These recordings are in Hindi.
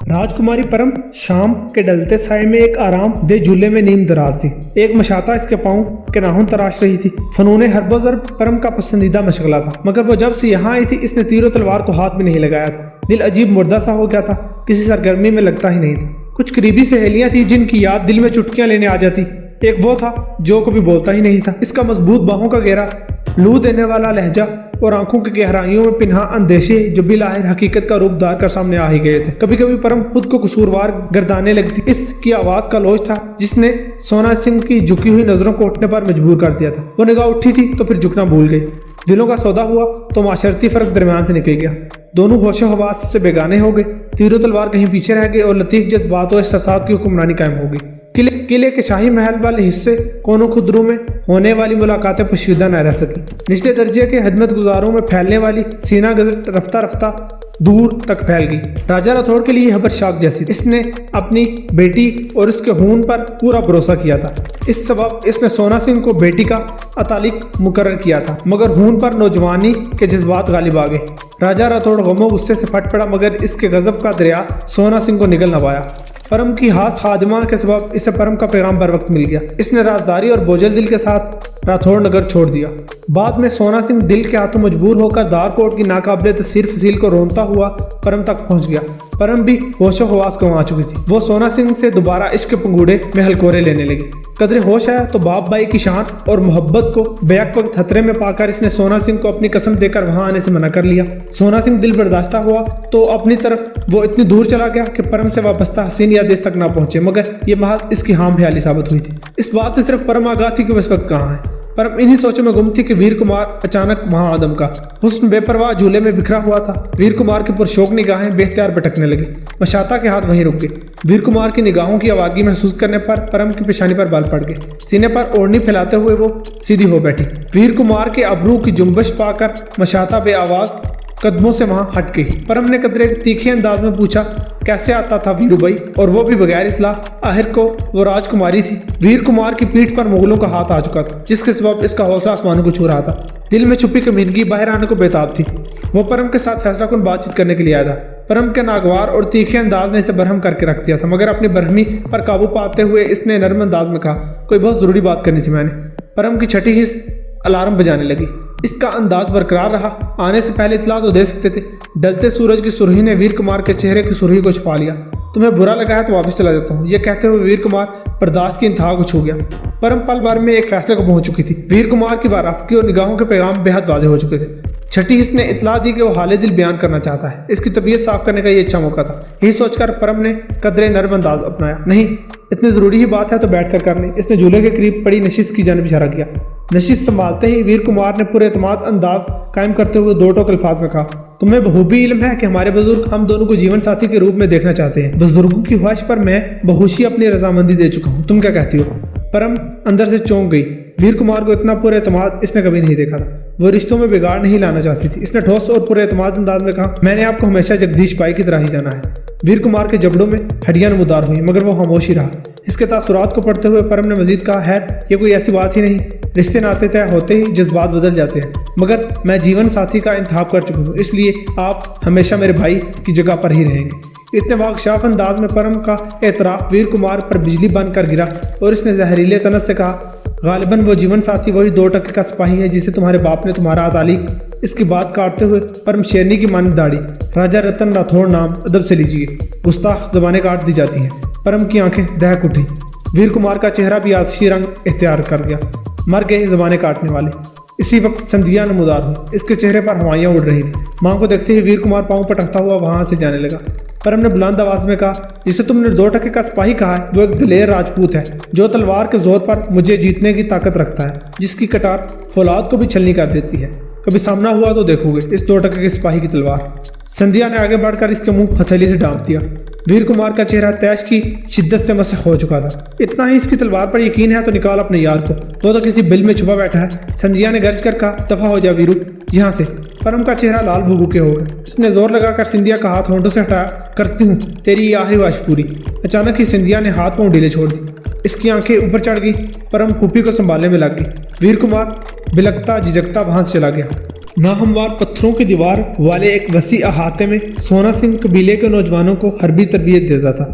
राजकुमारी परम शाम के ढलते साए में एक आराम दे झूले में नींद दराज थी। एक मशाता इसके पाँव के नाखून तराश रही थी। फनून हरबोजर परम का पसंदीदा मशगला था, मगर वो जब से यहाँ आई थी इसने तीरों तलवार को हाथ भी नहीं लगाया था। दिल अजीब मुर्दा सा हो गया था, किसी सरगर्मी में लगता ही नहीं था। कुछ करीबी सहेलियां थी जिनकी याद दिल में चुटकियां लेने आ जाती। एक वो था जो कभी बोलता ही नहीं था। इसका मजबूत बाहों का घेरा, लू देने वाला लहजा और आंखों की गहराइयों में पिन्हा अंदेशे जो बिलाहिर हकीकत का रूप धार कर सामने आ ही गए थे। कभी कभी परम खुद को कसूरवार गर्दाने लगती। इसकी आवाज का लोच था जिसने सोना सिंह की झुकी हुई नजरों को उठने पर मजबूर कर दिया था। वो निगाह उठी थी तो फिर झुकना भूल गई। दिलों का सौदा हुआ तो माशरती फर्क दरमियान से निकल गया। दोनों होशो हवास से बेगाने हो गए। तीरों तलवार कहीं पीछे रह गए और लतीफ जज्बात और एहसासात की हुक्मरानी कायम हो गई। किले के शाही महल वाले हिस्से कोनों खुदरों में होने वाली मुलाकातें पोशीदा न रह सकी। निचले दर्जे के खिदमत गुजारों में फैलने वाली सीना गजट रफ्ता रफ्ता दूर तक फैल गई। राजा राठौड़ के लिए खबर शाक जैसी। इसने अपनी बेटी और इसके खून पर पूरा भरोसा किया था। इस सबब इसने सोना सिंह को बेटी का अतालिक मुकर्रर किया था, मगर खून पर नौजवानी के जज्बात गालिब आ गए। राजा राठौड़ गमो गुस्से से फट पड़ा, मगर इसके गजब का दरिया सोना सिंह को निगल न पाया। परम की हास खादिमा के सबब इसे परम का पैगाम बर वक्त मिल गया। इसने राजदारी और बोझल दिल के साथ राठौड़ नगर छोड़ दिया। बाद में सोना सिंह दिल के हाथों मजबूर होकर दारकोट की नाकाबिले तस्वीर फसील को रोनता हुआ परम तक पहुंच गया। परम भी होशो हवास गंवा चुकी थी। वो सोना सिंह से दोबारा इश्क के पंगूड़े में हलकोरे लेने लगी। कदरे होश आया तो बाप भाई की शान और मोहब्बत को बेक वक्त खतरे में पाकर इसने सोना सिंह को अपनी कसम देकर वहां आने से मना कर लिया। सोना सिंह दिल बर्दाश्ता हुआ तो अपनी तरफ वो इतनी दूर चला गया कि परम से वाबस्ता हसीन यादें तक ना पहुंचे, मगर ये महज इसकी हाम ख्याली साबित हुई थी। इस बात से सिर्फ परम आगाह थी कि इस वक्त कहाँ है। परम इन्हीं सोचों में गुम थी कि वीर कुमार अचानक वहां आदम का हुस्न बेपरवाह झूले में बिखरा हुआ था। वीर कुमार की पुरशौक निगाहें बेख्तियार भटकने लगी। मशाता के हाथ वहीं रुक गए। वीर कुमार की निगाहों की आवागी महसूस करने पर परम की पेशानी पर बाल पड़ गए। सीने पर ओढ़नी फैलाते हुए वो सीधी हो बैठी। वीर कुमार के अबरू की जुम्बश पाकर मशाता बे आवाज कदमों से वहां हट गई। परम ने कदरे तीखे अंदाज में पूछा, कैसे आता था वीरू भाई, और वो भी बगैर इतला। आखिर को वो राजकुमारी थी। वीर कुमार की पीठ पर मुगलों का हाथ आ चुका था, जिसके सबब इसका हौसला आसमानों को छू रहा था। दिल में छुपी कमीनगी बाहर आने को बेताब थी। वो परम के साथ फैसलाकुन बातचीत करने के लिए आया था। परम के नागवार और तीखे अंदाज ने इसे बरहम करके रख दिया था, मगर अपनी बरहमी पर काबू पाते हुए इसने नर्म अंदाज में कहा, कोई बहुत जरूरी बात करनी थी मैंने। परम की छठी हिस्स अलार्म बजाने लगी। इसका अंदाज बरकरार रहा। आने से पहले इतला तो दे सकते थे। ढलते सूरज की सुर्खी ने वीर कुमार के चेहरे की सुर्खी को छुपा लिया। तुम्हें बुरा लगा है तो वापस चला जाता हूँ, ये कहते हुए वीर कुमार बर्दाश्त की इंतहा को छू गया। परम पल भर में एक फैसले को पहुंच चुकी थी। वीर कुमार की वाराफगी और निगाहों के पैगाम बेहद वादे हो चुके थे। छठी हिस्स ने इतला दी कि वो हाले दिल बयान करना चाहता है। इसकी तबीयत साफ करने का ये अच्छा मौका था। यही सोचकर परम ने कदरे नर्म अंदाज अपनाया। नहीं, इतनी जरूरी ही बात है तो बैठकर कर लें। इसने झूले के करीब पड़ी नशिस्त की जानिब इशारा किया। नशिस्त संभालते ही वीर कुमार ने पूरे एतमाद अंदाज कायम करते हुए दो टोक अल्फाज में कहा, तुम्हें बखूबी इल्म है कि हमारे बुजुर्ग हम दोनों को जीवन साथी के रूप में देखना चाहते हैं। बुजुर्गों की ख्वाहिश पर मैं बखुशी अपनी रजामंदी दे चुका हूँ। तुम क्या कहती हो? परम अंदर से चौंक गई। वीर कुमार को इतना पूरे एतमाद इसने कभी नहीं देखा था। वो रिश्तों में बिगाड़ नहीं लाना चाहती थी। इसने ठोस और पूरे एतमाद अंदाज में कहा, मैंने आपको हमेशा जगदीश भाई की तरह ही जाना है। वीर कुमार के जबड़ों में हड्डियां नमूदार हुई, मगर वो खामोश ही रहा। इसके तासुरात को पढ़ते हुए परम ने मजीद कहा, है ये कोई ऐसी बात ही नहीं। रिश्ते नाते तय होते ही जज्बात बदल जाते हैं, मगर मैं जीवन साथी का इंतखाब कर चुका हूँ, इसलिए आप हमेशा मेरे भाई की जगह पर ही रहेंगे। इतने वाकशाफ अंदाज में परम का एतराफ वीर कुमार पर बिजली बन कर गिरा और इसने जहरीले तनस से कहा, गालिबन वो जीवन साथी वही 2 टके का सिपाही है जिसे तुम्हारे बाप ने तुम्हारा तालीक। इसकी बात काटते हुए परम शेरनी की मानद दाढ़ी। राजा रतन राठौड़ नाम अदब से लीजिए, गुस्ताख जबानें काट दी जाती हैं। परम की आंखें दहक उठी। वीर कुमार का चेहरा भी आतिशी रंग इख्तियार कर गया। मर गए जबानें काटने वाले। इसी वक्त संधियां नमूदार हुई। इसके चेहरे पर हवाइयां उड़ रही थी। मां को देखते ही वीर कुमार पांव पटकता हुआ वहां से जाने लगा। परम ने बुलंद आवाज में कहा, जिसे तुमने 2 टके का सिपाही कहा है वो एक दिलेर राजपूत है, जो तलवार के जोर पर मुझे जीतने की ताकत रखता है, जिसकी कटार फौलाद को भी छलनी कर देती है। कभी सामना हुआ तो देखोगे इस 2 टके के सिपाही की तलवार। संध्या ने आगे बढ़कर इसके मुंह हथेली से डांप दिया। वीर कुमार का चेहरा तैश की शिद्दत से मसख हो चुका था। इतना ही इसकी तलवार पर यकीन है तो निकाल अपने यार को, वो तो किसी बिल में छुपा बैठा है। संध्या ने गर्ज कर कहा, दफा हो जा वीरू यहाँ से। परम का चेहरा लाल भुभुके हो गया। उसने जोर लगाकर सिंधिया का हाथ होंठों से हटाया। करती हूँ तेरी ये आखिरी ख्वाहिश पूरी। अचानक ही सिंधिया ने हाथ पांव ढीले छोड़ दी। इसकी आंखें ऊपर चढ़ गई। परम कुपी को संभालने में लग गई। वीर कुमार बिलकता झिझकता वहां से चला गया। नाहमवार पत्थरों की दीवार वाले एक वसी अहाते में सोना सिंह कबीले के नौजवानों को हरबी तरबियत देता था।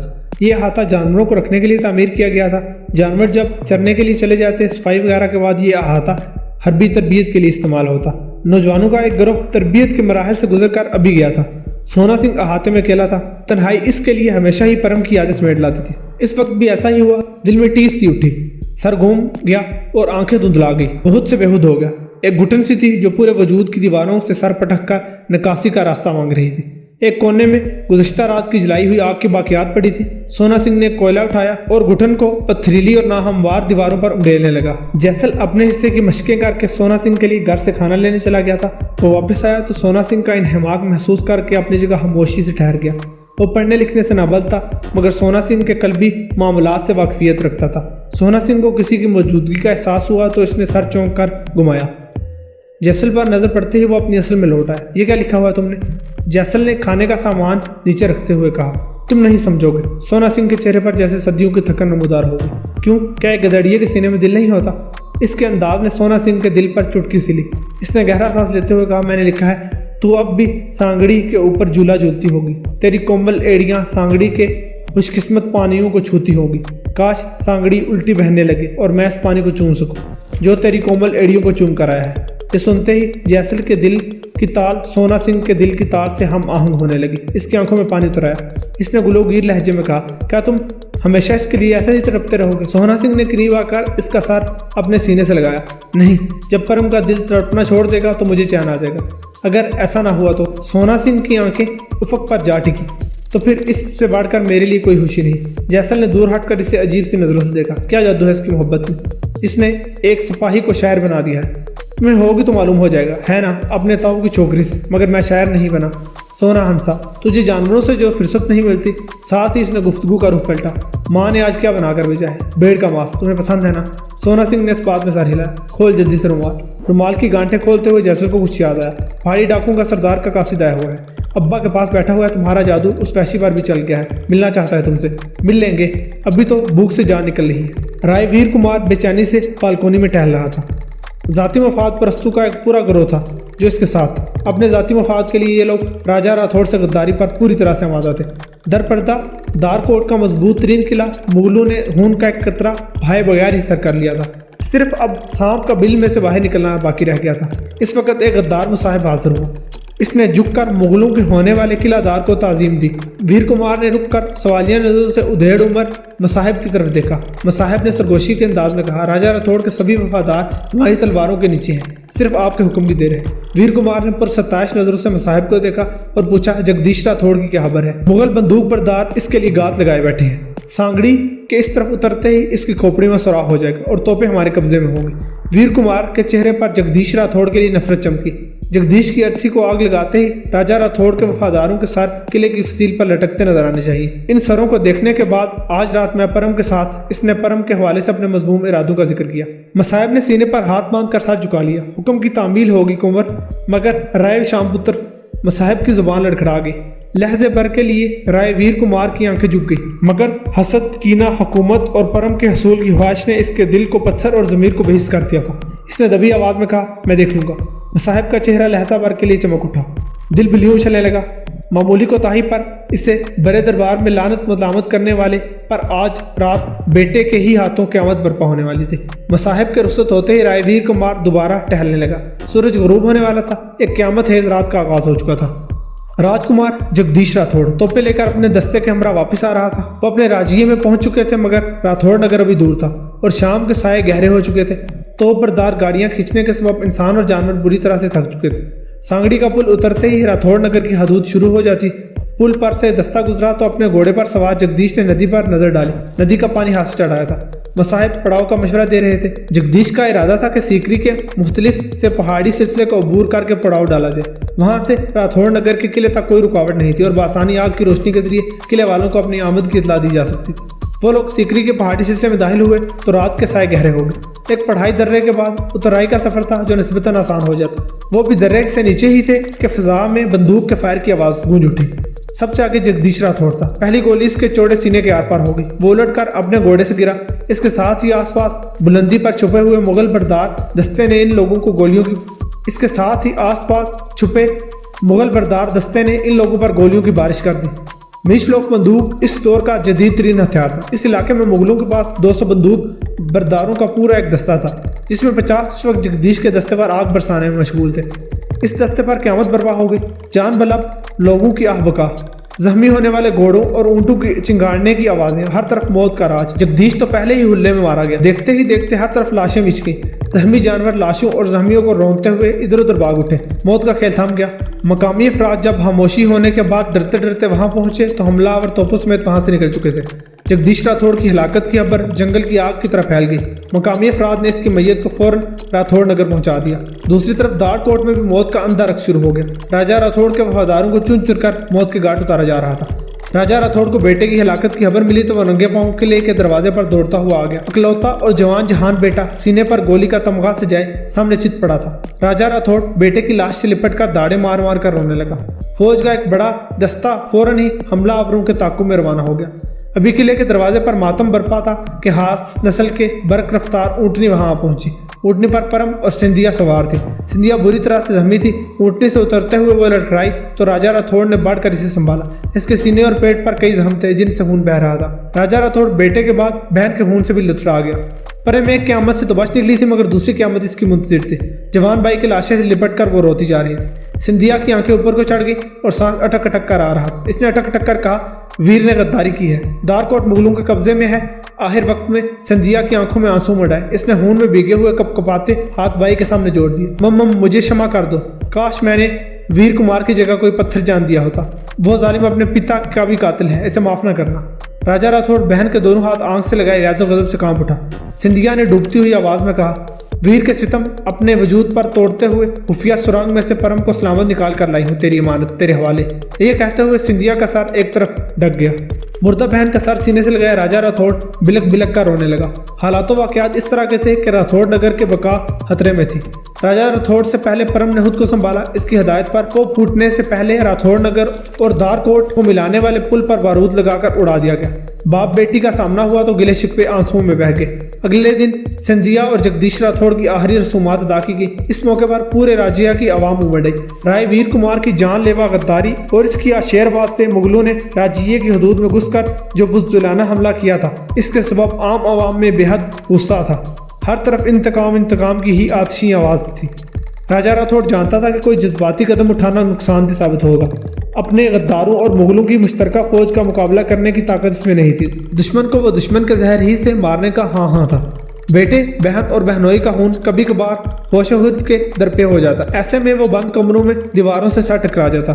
ये अहाता जानवरों को रखने के लिए तामीर किया गया था। जानवर जब चरने के लिए चले जाते, सफाई वगैरह के बाद ये अहाता हरबी तरबियत के लिए इस्तेमाल होता। नौजवानों का एक गिरोह तरबियत के मराहल से गुजर कर अभी गया था। सोना सिंह अहाते में अकेला था। तन्हाई इसके लिए हमेशा ही परम की यादें समेट लाती थी। इस वक्त भी ऐसा ही हुआ। दिल में टीस सी उठी, सर घूम गया और आंखें धुंधला गई। बहुत से बेहुद हो गया। एक घुटन सी थी जो पूरे वजूद की दीवारों से सर पटक कर निकासी का रास्ता मांग रही थी। एक कोने में गुज़श्ता रात की जलाई हुई आग की बाकियात पड़ी थी। सोना सिंह ने कोयला उठाया और घुटन को पथरीली और नाहमवार दीवारों पर उड़ेलने लगा। जैसल अपने हिस्से की मशकें करके सोना सिंह के लिए घर से खाना लेने चला गया था। वो वापस आया तो सोना सिंह का इन्हमाक महसूस करके अपनी जगह खामोशी से ठहर गया। वो पढ़ने लिखने से नाबल था, मगर सोना सिंह के कल्बी मामलात से वाकफियत रखता था। सोना सिंह को किसी की मौजूदगी का एहसास हुआ तो इसने सर चौंक कर घुमाया। जैसल पर नजर पड़ते ही वो अपनी असल में लौट आया। ये क्या लिखा हुआ तुमने? जैसल ने खाने का सामान नीचे रखते हुए कहा। तुम नहीं समझोगे। सोना सिंह के चेहरे पर जैसे सदियों की थकन नमूदार हो गई। क्यों? क्या एक गधेड़िए के सीने में दिल नहीं होता? इसके अंदाज ने सोना सिंह के दिल पर चुटकी सी ली। इसने गहरा सांस लेते हुए कहा, मैंने लिखा है तू अब भी सांगड़ी के ऊपर झूला झूलती होगी। तेरी कोमल एड़ियां सांगड़ी के खुशकिस्मत पानियों को छूती होगी। काश सांगड़ी उल्टी बहने लगे और मैं इस पानी को चूम सकूं जो तेरी कोमल एड़ियों को चूम कर आया है। ये सुनते ही जैसल के दिल की ताल सोना सिंह के दिल की ताल से हम आहंग होने लगी। इसकी आंखों में पानी उतर आया। इसने गुलोगीर लहजे में कहा, क्या तुम हमेशा इसके लिए ऐसे ही तड़पते रहोगे? सोना सिंह ने करीब आकर इसका सर अपने सीने से लगाया। नहीं, जब परम का दिल तड़पना छोड़ देगा तो मुझे चैन आ जाएगा। अगर ऐसा ना हुआ तो सोना सिंह की आंखें उफक पर जा टिकी। तो फिर इससे बढ़कर मेरे लिए कोई खुशी नहीं। जैसल ने दूर हटकर इसे अजीब सी नजरों से देखा। क्या जादू है इसकी मोहब्बत में? इसने एक सिपाही को शायर बना दिया है। तुम्हें होगी तो मालूम हो जाएगा, है ना, अपने ताऊ की छोकरी से। मगर मैं शायर नहीं बना। सोना हंसा। तुझे जानवरों से जो फुर्सत नहीं मिलती। साथ ही इसने गुफ्तगू का रुख पलटा। माँ ने आज क्या बनाकर भेजा है? भेड़ का मांस। तुम्हें पसंद है ना? सोना सिंह ने इस बात में सर हिलाया। खोल जल्दी से रुमाल। रुमाल की गांठें खोलते हुए जैसल को कुछ याद आया। पहाड़ी डाकुओं का सरदार का कासिद आया हुआ है। अब्बा के पास बैठा हुआ है। तुम्हारा जादू उस वैशी पर भी चल गया है। मिलना चाहता है तुमसे। मिल लेंगे, अभी तो भूख से जान निकल रही है। राय वीर कुमार बेचैनी से बालकोनी में टहल रहा था। जाती मफाद परस्तों का एक पूरा गिरोह था जो इसके साथ। अपने जाती मफाद के लिए ये लोग राजा राठौड़ से गद्दारी पर पूरी तरह से आमादा थे। दर पर्दा दारकोट का मजबूत तरीन किला मुगलों ने खून का एक कतरा भाए बगैर ही सर कर लिया था। सिर्फ अब सांप का बिल में से बाहर निकलना बाकी रह गया था। इस वक्त एक गद्दार मुसाहिब हाजिर हुआ। इसने झुककर मुगलों के होने वाले किलादार को ताज़ीम दी। वीर कुमार ने रुककर सवालिया नजरों से उधेड़ उमर मसाहिब की तरफ देखा। मसाहिब ने सरगोशी के अंदाज में कहा, राजा राठौड़ के सभी वफादार हमारी तलवारों के नीचे हैं, सिर्फ आपके हुक्म भी दे रहे हैं। वीर कुमार ने पुरसताश नजरों से मसाहिब को देखा और पूछा, जगदीश राठौड़ की क्या खबर है? मुगल बंदूक बरदार इसके लिए गात लगाए बैठे हैं। सांगड़ी के इस तरफ उतरते ही इसकी खोपड़ी में सुराख हो जाएगा और तोपें हमारे कब्जे में होंगी। वीर कुमार के चेहरे पर जगदीश राठौड़ के लिए नफरत चमकी। जगदीश की अर्थी को आग लगाते ही राजा राठौड़ के वफादारों के सर किले की फसील पर लटकते नजर आने चाहिए। इन सरों को देखने के बाद आज रात मैं परम के साथ इसने परम के हवाले से अपने मजमूम इरादों का जिक्र किया। मसाहिब ने सीने पर हाथ बांध कर सर झुका लिया। हुक्म की तामील होगी कुंवर। मगर राय शाम पुत्र मसाहिब की जुबान लड़खड़ा गई। लहजे भर के लिए राय वीर कुमार की आंखें झुक गई। मगर हसद, कीना, हुकूमत और परम के हसूल की ख्वाहिश ने इसके दिल को पत्थर और जमीर को बेहिस कर दिया था। इसने दबी आवाज में कहा, मैं देख लूंगा। मसाहिब का चेहरा लहता भर के लिए चमक उठा। दिल बिलियों चलने लगा। मामूली कोताही पर इसे बड़े दरबार में लानत मलामत करने वाले पर आज रात बेटे के ही हाथों क़यामत बर्पा होने वाली थी। मसाहिब के रुखसत होते ही रायवीर कुमार दोबारा टहलने लगा। सूरज गरूब होने वाला था। एक क़यामत हेज रात का आगाज हो चुका था। राजकुमार जगदीश राठौड़ तोपे लेकर अपने दस्ते के हमरा वापस आ रहा था। वो अपने राजिये में पहुंच चुके थे, मगर राठौड़ नगर अभी दूर था और शाम के साये गहरे हो चुके थे। तोप बरदार गाड़ियां खींचने के सबब इंसान और जानवर बुरी तरह से थक चुके थे। सांगड़ी का पुल उतरते ही राठौड़ नगर की हदूद शुरू हो जाती। पुल पर से दस्ता गुजरा तो अपने घोड़े पर सवार जगदीश ने नदी पर नजर डाली। नदी का पानी हाथ से चढ़ाया था। मसाहिब पड़ाव का मशवरा दे रहे थे। जगदीश का इरादा था कि सीकरी के मुख्तलिफ से पहाड़ी सिलसिले को अबूर करके पड़ाव डाला जाए। वहां से राठौड़ नगर के किले तक कोई रुकावट नहीं थी और बासानी आग की रोशनी के जरिए किले वालों को अपनी आमद की इतला दी जा सकती थी। वो लोग सीकरी के पहाड़ी सिलसिले में दाखिल हुए तो रात के साए गहरे हो गए। एक पढ़ाई दर्रे के बाद उतराई का सफर था जो निस्बतन आसान हो जाता। वो भी दर्रे से नीचे ही थे कि फिजा में बंदूक के फायर की आवाज गूंज उठी। सबसे आगे जगदीश राठौड़ था। पहली गोली इसके चौड़े सीने के आर पार हो गई। वो उलटकर अपने घोड़े से गिरा। इसके साथ ही आसपास बुलंदी पर छुपे हुए मुगल बरदार दस्ते ने इन लोगों को गोलियों की इसके साथ ही आसपास छुपे मुगल बरदार दस्ते ने इन लोगों पर गोलियों की बारिश कर दी। मिशलोक बंदूक इस दौर का जदीद तरीन हथियार था। इस इलाके में मुगलों के पास 200 बंदूक बरदारों का पूरा एक दस्ता था, जिसमें 50 उस वक्त जगदीश के दस्ते पर आग बरसाने में मशगूल थे। इस दस्ते पर क़यामत बर्पा हो गई। जान बलब लोगों की आह बका, जख्मी होने वाले घोड़ों और ऊंटों की चिंगाड़ने की आवाजें, हर तरफ मौत का राज। जगदीश तो पहले ही हुल्ले में मारा गया। देखते ही देखते हर तरफ लाशें बिछ गई। जख्मी जानवर लाशों और जख्मियों को रौंदते हुए इधर उधर भाग उठे। मौत का खेल थम गया। मकामी अफराद जब खामोशी होने के बाद डरते डरते वहां पहुंचे तो हमलावर तोपों समेत वहां से निकल चुके थे। जगदीश राठौड़ की हलाकत की खबर जंगल की आग की तरह फैल गई। मकामी अफराद ने इसकी मैयत को फौरन राठौड़ नगर पहुंचा दिया। दूसरी तरफ दारकोट में भी मौत का अंधा रक्स शुरू हो गया। राजा राठौड़ के वफादारों को चुन चुनकर मौत के घाट उतारा जा रहा था। राजा राठौड़ को बेटे की हलाकत की खबर मिली तो वह नंगे पांव किले के दरवाजे पर दौड़ता हुआ आ गया। इकलौता और जवान जहान बेटा सीने पर गोली का तमगा से जाए सामने चित पड़ा था। राजा राठौड़ बेटे की लाश से लिपट कर दाड़े मार मार कर रोने लगा। फौज का एक बड़ा दस्ता फौरन ही हमलावरों के ताक़ुब में रवाना हो गया। अभी किले के दरवाजे पर मातम बरपा था कि हास नस्ल के बरक रफ्तार ऊँटनी वहां पहुंची। ऊँटनी पर परम और सिंधिया सवार थी। सिंधिया बुरी तरह से जख्मी थी। ऊँटनी से उतरते हुए वो लड़खड़ाई तो राजा राठौड़ ने बढ़कर इसे संभाला। इसके सीने और पेट पर कई जख्म थे जिनसे खून बह रहा था। राजा राठौड़ बेटे के बाद बहन के खून से भी लुथरा गया। पर में एक क़यामत से तो बच निकली थी, मगर दूसरी क़यामत इसकी मुंतज़िर थी। जवान भाई की लाशें से लिपट कर वो रोती जा रही थी। सिंधिया की आंखें ऊपर को चढ़ गई और सांस अटक अटक कर आ रहा था। इसने अटक अटक कर कहा, वीर ने गद्दारी की है। दारकोट मुगलों के कब्जे में है। आखिर वक्त में सिंधिया की आंखों में आंसू मढ़ाए। इसने खून में भीगे हुए कपकपाते हाथ भाई के सामने जोड़ दिए। मम्म मुझे क्षमा कर दो। काश मैंने वीर कुमार की जगह कोई पत्थर जान दिया होता। वो जालिम अपने पिता का भी कातिल है, इसे माफ न करना। राजा राठौड़ बहन के दोनों हाथ आंख से लगाए गैज़ो गजब से कांप उठा। सिंधिया ने डूबती हुई आवाज में कहा, वीर के सितम अपने वजूद पर तोड़ते हुए खुफिया सुरंग में से परम को सलामत निकाल कर लाई हूँ, तेरी अमानत तेरे हवाले। ये कहते हुए सिंधिया का सर एक तरफ ढक गया। मुर्दा बहन का सर सीने से लगाया राजा राठौड़ बिलक बिलक कर रोने लगा। हालातों वाकयात इस तरह के थे कि राठौड़ नगर के बका खतरे में थी। राजा राठौड़ से पहले परम ने खुद को संभाला। इसकी हिदायत पर को फूटने से पहले राठौड़ नगर और दारकोट को मिलाने वाले पुल पर बारूद लगाकर उड़ा दिया गया। बाप बेटी का सामना हुआ तो गिले शिकवे आंसुओं में बह गए। अगले दिन सिंधिया और जगदीश राठौड़ की आखिरी रसूमात अदा की गई। इस मौके पर पूरे राज्य की आवाम उमड़ गई। राय वीर कुमार की जानलेवा गद्दारी और इसकी आशेरबाद से मुगलों ने राज्य की हदूद में घुसकर जो बुज़दिलाना हमला किया था, इसके सबब आम आवाम में बेहद गुस्सा था। हर तरफ इंतकाम की ही आतिशी आवाज़ थी। राजा राठौड़ जानता था कि कोई जज्बाती कदम उठाना नुकसानदेह साबित होगा। अपने गद्दारों और मुगलों की मुश्तरका फौज का मुकाबला करने की ताकत इसमें नहीं थी। दुश्मन को वो दुश्मन के जहर ही से मारने का हाँ था। बेटे बहन और बहनोई का खून कभी कभार होशोहुद के दरपे हो जाता। ऐसे में वो बंद कमरों में दीवारों से सर टकरा जाता।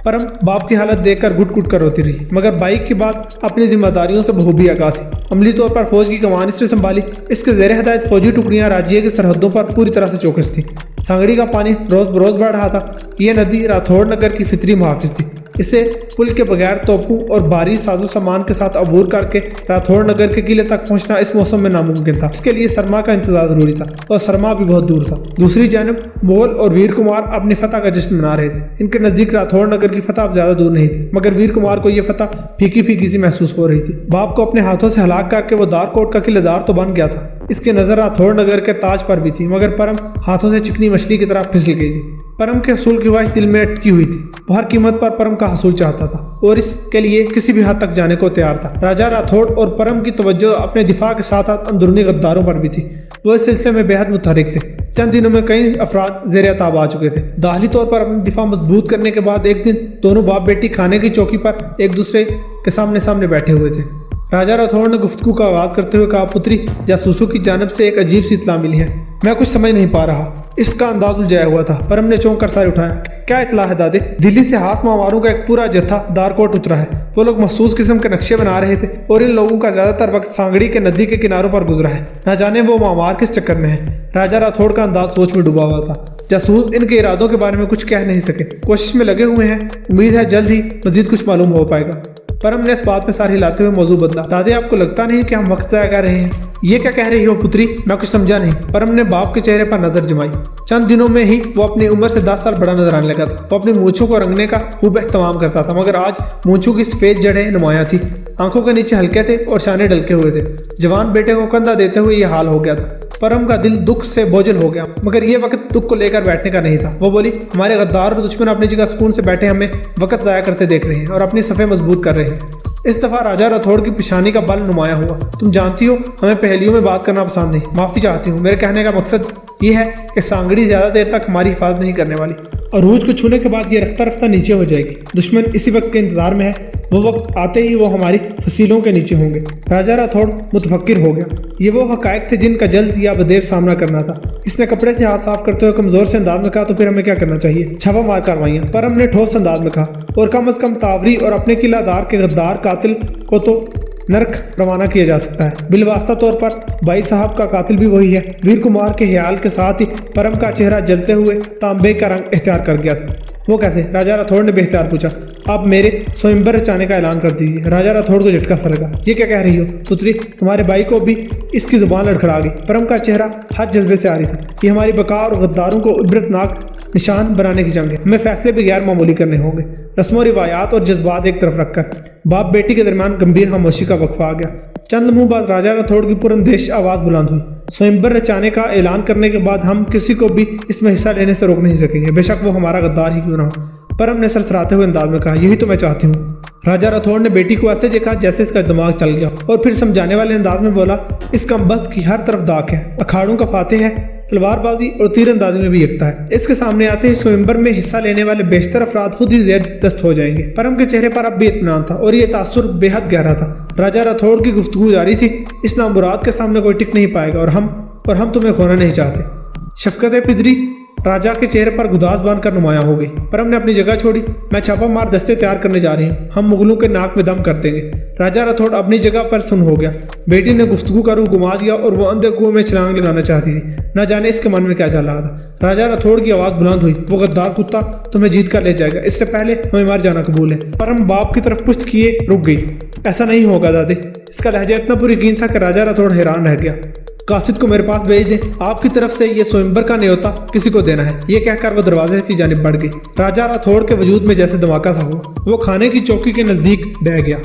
परम बाप की हालत देखकर घुट घुट कर रोती रही, मगर बाई की बात अपनी जिम्मेदारियों से बखूबी आगाह थी। अमली तौर पर फौज की कमान इसने संभाली। इसके ज़ेर हिदायत फौजी टुकड़ियां राज्य की सरहदों पर पूरी तरह से चौकस थी। सांगड़ी का पानी रोज बरोज बढ़ रहा था। यह नदी राठौड़ नगर की फितरी मुहाफिज थी। इसे पुल के बगैर तोपों और भारी साजो सामान के साथ अबूर करके राठौड़ नगर के किले तक पहुंचना इस मौसम में नामुमकिन था। इसके लिए सरमा का इंतजार जरूरी था और सरमा भी बहुत दूर था। दूसरी जानब मुगल और वीर कुमार अपनी फतह का जश्न मना रहे थे। इनके नजदीक राठौड़ नगर की फतह अब ज्यादा दूर नहीं थी, मगर वीर कुमार को यह फतह फीकी फीकी सी महसूस हो रही थी। बाप को अपने हाथों से हलाक करके वो दारकोट का किलेदार तो बन गया था। इसकी नजर राठौड़ नगर के ताज पर भी थी, मगर परम हाथों से चिकनी मछली की तरह फिसल गई थी। परम के हसूल की ख्वाहिश दिल में अटकी हुई थी। वो हर कीमत पर परम का हसूल चाहता था और इसके लिए किसी भी हद तक जाने को तैयार था। राजा राठौड़ और परम की तवज्जो अपने दिफा के साथ साथ अंदरूनी गद्दारों पर भी थी। वो इस सिलसिले में बेहद मुतहरिक थे। चंद दिनों में कई अफराद ज़ेरे ताब आ चुके थे। दाखिली तौर पर अपनी दिफा मजबूत करने के बाद एक दिन दोनों बाप बेटी खाने की चौकी पर एक दूसरे के सामने सामने बैठे हुए थे। राजा राठौड़ ने गुफ्तगू का आगाज करते हुए कहा, पुत्री, जासूसों की जानब से एक अजीब सी इत्तला मिली है। मैं कुछ समझ नहीं पा रहा। इसका अंदाज उलझाया हुआ था। परम ने चौंक कर सर उठाया। क्या इत्तला है दादे? दिल्ली से हास मामारों का एक पूरा जत्था दारकोट उतरा है। वो लोग महसूस किस्म के नक्शे बना रहे थे और इन लोगों का ज्यादातर वक्त सांगड़ी के नदी के किनारों पर गुजरा है। न जाने वो मामार किस चक्कर में है। राजा राठौड़ का अंदाज सोच में डूबा हुआ था। जासूस इनके इरादों के बारे में कुछ कह नहीं सके। कोशिश में लगे हुए हैं। उम्मीद है जल्द ही मजीद कुछ मालूम हो पाएगा। परम ने इस बात में सार हिलाते हुए मौजू बदला। दादे, आपको लगता नहीं कि हम वक्त जाया कर रहे हैं? ये क्या कह रही हो पुत्री? मैं कुछ समझा नहीं। परम ने बाप के चेहरे पर नजर जमाई। चंद दिनों में ही वो अपनी उम्र से 10 साल बड़ा नजर आने लगा था। वो अपनी मूंछों को रंगने का खूब एहतमाम करता था, मगर आज मूंछों की सफेद जड़ें नुमाया थी। आंखों के नीचे हल्के थे और शाने डलके हुए थे। जवान बेटे को कंधा देते हुए ये हाल हो गया था। परम का दिल दुख से बोझल हो गया, मगर ये वक्त दुख को लेकर बैठने का नहीं था। वो बोली, हमारे गद्दार और दुश्मन अपनी जगह सुकून से बैठे हमें वक्त जाया करते देख रहे हैं और अपनी सफ़े मजबूत कर रहे हैं। इस दफा राजा राठौड़ की पेशानी का बल नुमाया हुआ। तुम जानती हो हमें पहेलियों में बात करना पसंद नहीं, माफ़ी चाहती हूँ। मेरे कहने का मकसद ये है कि सांगड़ी ज़्यादा देर तक हमारी हिफाजत नहीं करने वाली। अरूज को छूने के बाद ये रफ्ता रफ्ता नीचे हो जाएगी। दुश्मन इसी वक्त के इंतजार में है, वो वक्त आते ही वो हमारी फसीलों के नीचे होंगे। राजा राठौड़ मुतफक्किर हो गया। ये वो हकायक थे जिनका जल्द या बदेर सामना करना था। इसने कपड़े से हाथ साफ करते हुए कमजोर से अंदाज में कहा, तो फिर हमें क्या करना चाहिए? छापा मार कार्रवाइयां। पर हमने ठोस अंदाज में कहा, और कम अज कम तावरी और अपने किलादार के गद्दार कातिल को तो नरक रवाना किया जा सकता है। बिलवास्ता तौर पर भाई साहब का कातिल भी वही है। वीर कुमार के ख्याल के साथ ही परम का चेहरा जलते हुए तांबे का रंग इख्तियार कर गया था। वो कैसे? राजा राठौड़ ने बेख्तियार पूछा। आप मेरे स्वयंवर रचाने का ऐलान कर दीजिए। राजा राठौड़ को झटका सा लगा। ये क्या कह रही हो पुत्री? तुम्हारे भाई को भी इसकी जुबान लड़खड़ा गई। परम का चेहरा हर जज्बे से आ रही था। ये हमारी बका और गद्दारों को इबरतनाक निशान बनाने की जंग है। हमें फैसले भी गैर मामूली करने होंगे। रस्मों रिवायात और जज्बात एक तरफ रखकर बाप बेटी के दरमियान गंभीर खामोशी का वक्फा आ गया। चंद मुंह बाद राजा राठौड़ की पुरंदेश आवाज बुलंद हुई। स्वयंवर रचाने का ऐलान करने के बाद हम किसी को भी इसमें हिस्सा लेने से रोक नहीं सकेंगे, बेशक वो हमारा गद्दार ही क्यों ना हो। परम ने सरसराते हुए अंदाज में कहा, यही तो मैं चाहती हूँ। राजा राठौड़ ने बेटी को ऐसे देखा जैसे इसका दिमाग चल गया और फिर समझाने वाले अंदाज में बोला, इस कमबख्त की हर तरफ दाग है, अखाड़ों का फातेह है, तलवारबाजी और तीरंदाजी में भी एकता है। इसके सामने आते ही स्वयंवर में हिस्सा लेने वाले बेशतर अफराद खुद ही ज़ेर दस्त हो जाएंगे। परम के चेहरे पर अब भी इत्मीनान था और ये तासुर बेहद गहरा था। राजा राठौड़ की गुफ्तगू जारी थी, इस नामुराद के सामने कोई टिक नहीं पाएगा और हम तुम्हें खोना नहीं चाहते। शफकत पिदरी राजा के चेहरे पर गुदास बांधकर नुमाया हो गई। परम ने अपनी जगह छोड़ी। मैं छापा मार दस्ते तैयार करने जा रही हूँ, हम मुगलों के नाक में दम कर देंगे। राजा राठौड़ अपनी जगह पर सुन हो गया। बेटी ने गुफ्तगू का रूह घुमा दिया और वो अंधे कुएं में छलांग लगाना चाहती थी। न जाने इसके मन में क्या चल रहा था। राजा राठौड़ की आवाज़ बुलंद हुई, वो गद्दार कुत्ता तुम्हें जीत कर ले जाएगा, इससे पहले हमें मर जाना कबूल है। परम बाप की तरफ पुश्त किए रुक गई। ऐसा नहीं होगा दादी। इसका लहजा इतना पुरयकीन था कि राजा राठौड़ हैरान रह गया। कासिद को मेरे पास भेज दे, आपकी तरफ से ये स्वयंवर का न्योता किसी को देना है। ये कहकर वो दरवाजे की जानिब बढ़ गई। राजा राठौड़ के वजूद में जैसे धमाका सा हुआ। वो खाने की चौकी के नजदीक बह गया।